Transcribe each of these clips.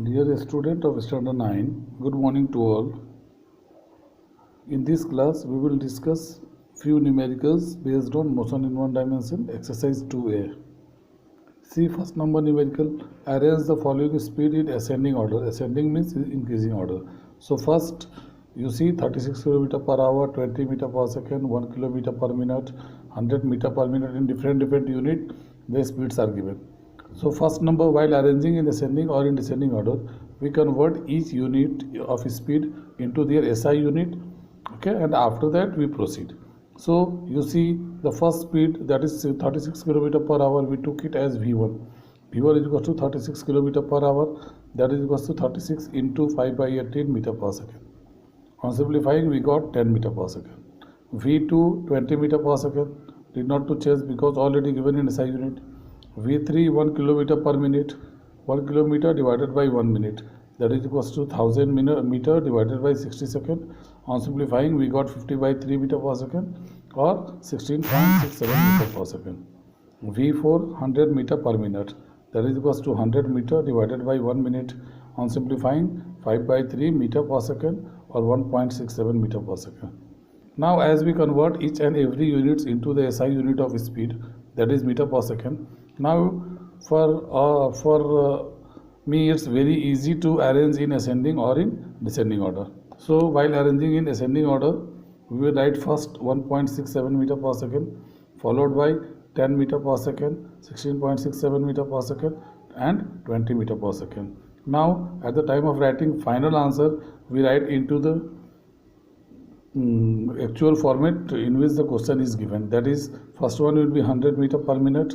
Dear student of Standard 9, good morning to all. In this class, we will discuss few numericals based on motion in one dimension, exercise 2A. See first number numerical, arrange the following speed in ascending order. Ascending means increasing order. So first, you see 36 km per hour, 20 meter per second, 1 kilometer per minute, 100 meter per minute in different unit, the speeds are given. So first number, while arranging in ascending or in descending order, we convert each unit of speed into their SI unit, okay, and after that we proceed. So you see the first speed, that is 36 km per hour, we took it as V1. V1 is equal to 36 km per hour, that is equal to 36 into 5 by 18 meter per second. On simplifying, we got 10 meter per second. V2 20 meter per second, did not to change because already given in SI unit. V3 1 kilometer per minute, 1 kilometer divided by 1 minute, that is equals to 1000 meter divided by 60 second. On simplifying, we got 50 by 3 meter per second or 16.67 meter per second. V4 100 meter per minute, that is equals to 100 meter divided by 1 minute. On simplifying, 5 by 3 meter per second or 1.67 meter per second. Now as we convert each and every units into the SI unit of speed, that is meter per second. Now for me it's very easy to arrange in ascending or in descending order. So while arranging in ascending order, we will write first 1.67 meter per second, followed by 10 meter per second, 16.67 meter per second and 20 meter per second. Now at the time of writing final answer, we write into the actual format in which the question is given. That is, first one will be 100 meter per minute,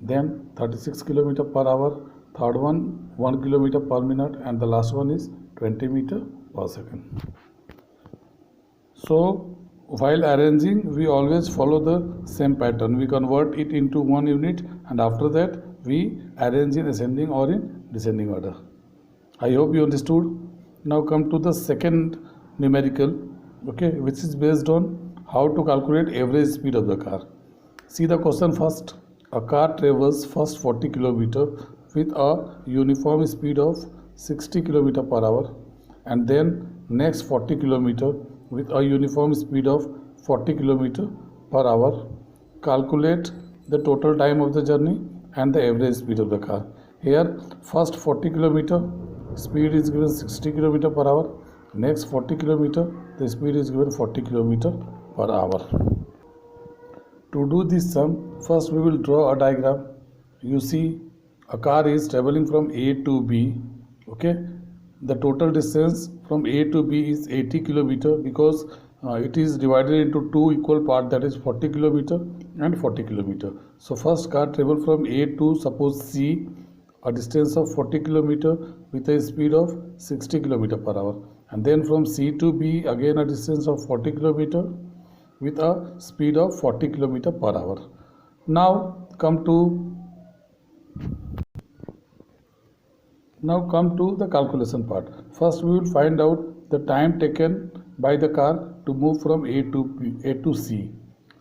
then 36 kilometer per hour, third one 1 kilometer per minute, and the last one is 20 meter per second. So while arranging, we always follow the same pattern. We convert it into one unit and after that we arrange in ascending or in descending order. I hope you understood. Now come to the second numerical, okay, which is based on how to calculate average speed of the car. See the question first. A car travels first 40 km with a uniform speed of 60 km per hour and then next 40 km with a uniform speed of 40 km per hour. Calculate the total time of the journey and the average speed of the car. Here first 40 km speed is given 60 km per hour, next 40 km the speed is given 40 km per hour. To do this sum, first we will draw a diagram. You see a car is traveling from A to B, okay. The total distance from A to B is 80 km because it is divided into two equal parts, that is 40 km and 40 km. So first car travel from A to suppose C, a distance of 40 km with a speed of 60 km per hour, and then from C to B again a distance of 40 km with a speed of 40 km per hour. Now come to the calculation part. First we will find out the time taken by the car to move from A to C.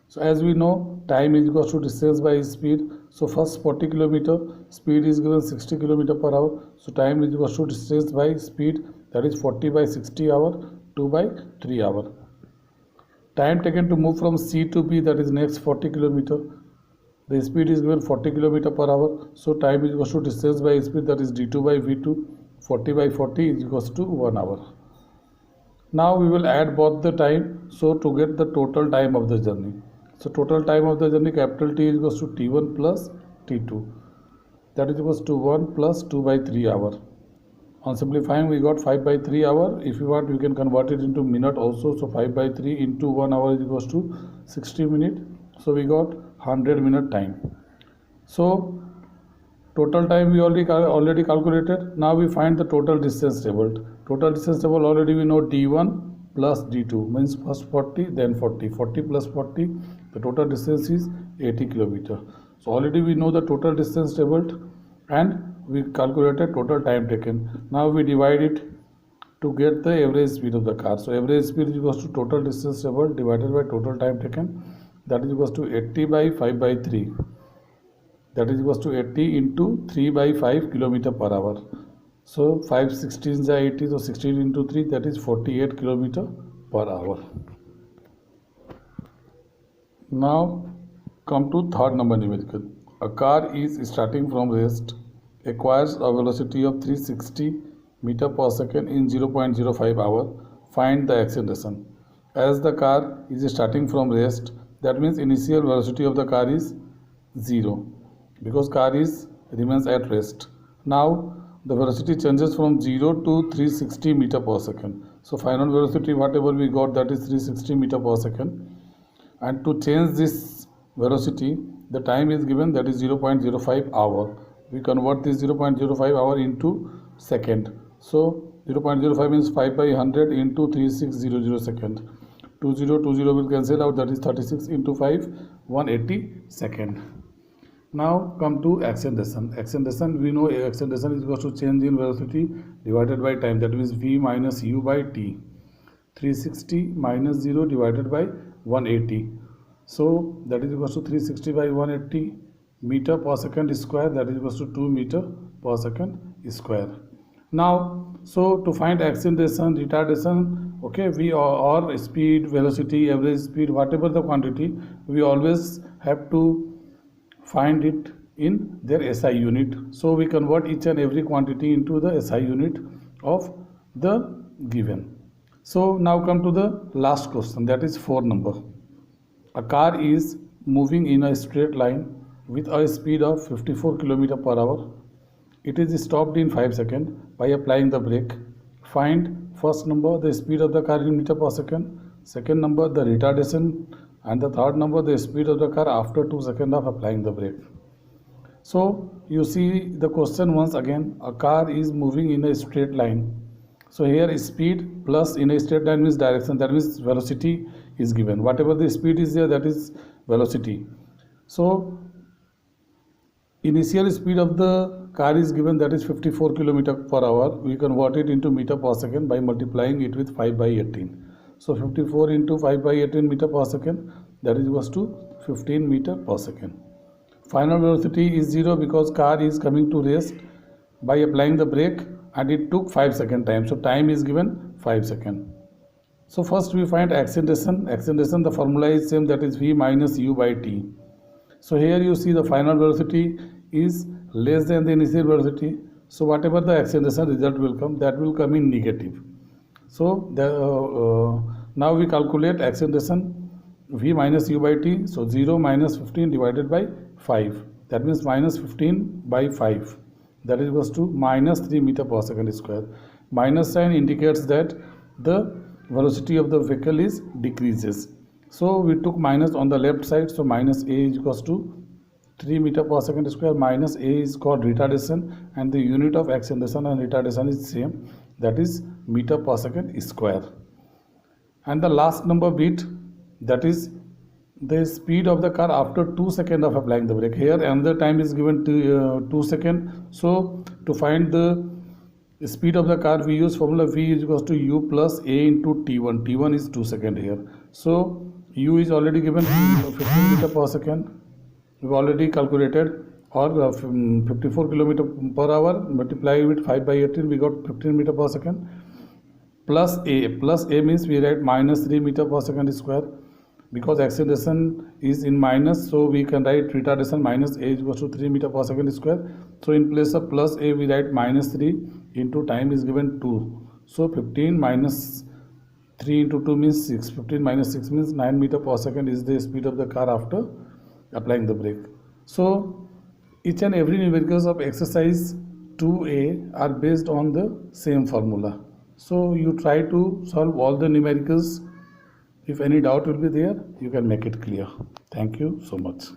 So as we know, time is equal to distance by speed. So first 40 km, speed is given 60 km per hour. So time is equal to distance by speed, that is 40 by 60 hour, 2 by 3 hour. Time taken to move from C to B, that is next 40 km. The speed is given 40 km per hour. So time is equal to distance by speed, that is d2 by v2. 40 by 40 is equal to 1 hour. Now we will add both the time, so to get the total time of the journey. So total time of the journey, capital T is equal to T1 plus T2, that is equal to 1 plus 2 by 3 hour. On simplifying, we got 5 by 3 hour. If you want, you can convert it into minute also. So 5 by 3 into 1 hour is equal to 60 minutes. So we got 100 minute time. So total time we already calculated. Now we find the total distance traveled. Total distance traveled already we know D1 plus D2 means first 40 then 40. 40 plus 40, the total distance is 80 km. So already we know the total distance traveled and we calculated total time taken. Now we divide it to get the average speed of the car. So average speed is equal to total distance traveled divided by total time taken, that is equal to 80 by 5 by 3. that is equals to 80 into 3 by 5 km per hour. So 5 16s are 80, so 16 into 3, that is 48 km per hour. Now come to third number numerical. A car is starting from rest, acquires a velocity of 360 meter per second in 0.05 hour. Find the acceleration. As the car is starting from rest, that means initial velocity of the car is 0 because car remains at rest. Now the velocity changes from 0 to 360 meter per second. So final velocity whatever we got, that is 360 meter per second. And to change this velocity, the time is given, that is 0.05 hour. We convert this 0.05 hour into second. So 0.05 means 5 by 100 into 3600 second. 2020 will cancel out, that is 36 into 5, 180 second. Now come to acceleration. Acceleration, we know acceleration is equal to change in velocity divided by time, that means v minus u by t. 360 minus 0 divided by 180. So that is equal to 360 by 180 meter per second square, that is equal to 2 meter per second square. Now, so to find acceleration, retardation, okay, we or speed, velocity, average speed, whatever the quantity, we always have to find it in their SI unit. So we convert each and every quantity into the SI unit of the given. So now come to the last question, that is 4 number. A car is moving in a straight line with a speed of 54 km per hour. It is stopped in 5 seconds by applying the brake. Find first number the speed of the car in meter per second, second number the retardation, and the third number the speed of the car after 2 seconds of applying the brake. So you see the question once again, a car is moving in a straight line. So here speed plus in a straight line means direction, that means velocity is given. Whatever the speed is there, that is velocity. So initial speed of the car is given, that is 54 km per hour. We convert it into meter per second by multiplying it with 5 by 18. So 54 into 5 by 18 meter per second, that is equals to 15 meter per second. Final velocity is 0 because car is coming to rest by applying the brake, and it took 5 second time. So time is given 5 second. So first we find acceleration. Acceleration, the formula is same, that is v minus u by t. So here you see the final velocity is less than the initial velocity. So whatever the acceleration result will come, that will come in negative. So now we calculate acceleration v minus u by t. So 0 minus 15 divided by 5. That means minus 15 by 5. That is equals to minus 3 meter per second square. Minus sign indicates that the velocity of the vehicle is decreases. So we took minus on the left side. So minus a is equals to 3 meter per second square. Minus a is called retardation, and the unit of acceleration and retardation is same, that is meter per second square. And the last number bit, that is the speed of the car after 2 seconds of applying the brake. Here another time is given to 2 seconds. So to find the speed of the car, we use formula v is equals to u plus a into t1. T1 is 2 seconds here. So u is already given 15 meter per second. We've already calculated, or 54 kilometer per hour multiply with 5 by 18, we got 15 meter per second. Plus a means we write minus 3 meter per second square, because acceleration is in minus, so we can write retardation minus a is equals to 3 meter per second square. So in place of plus a we write minus 3 into time is given 2. So 15 minus 3 into 2 means 6. 15 minus 6 means 9 meter per second is the speed of the car after applying the brake. So each and every numericals of exercise 2a are based on the same formula. So you try to solve all the numericals. If any doubt will be there, you can make it clear. Thank you so much.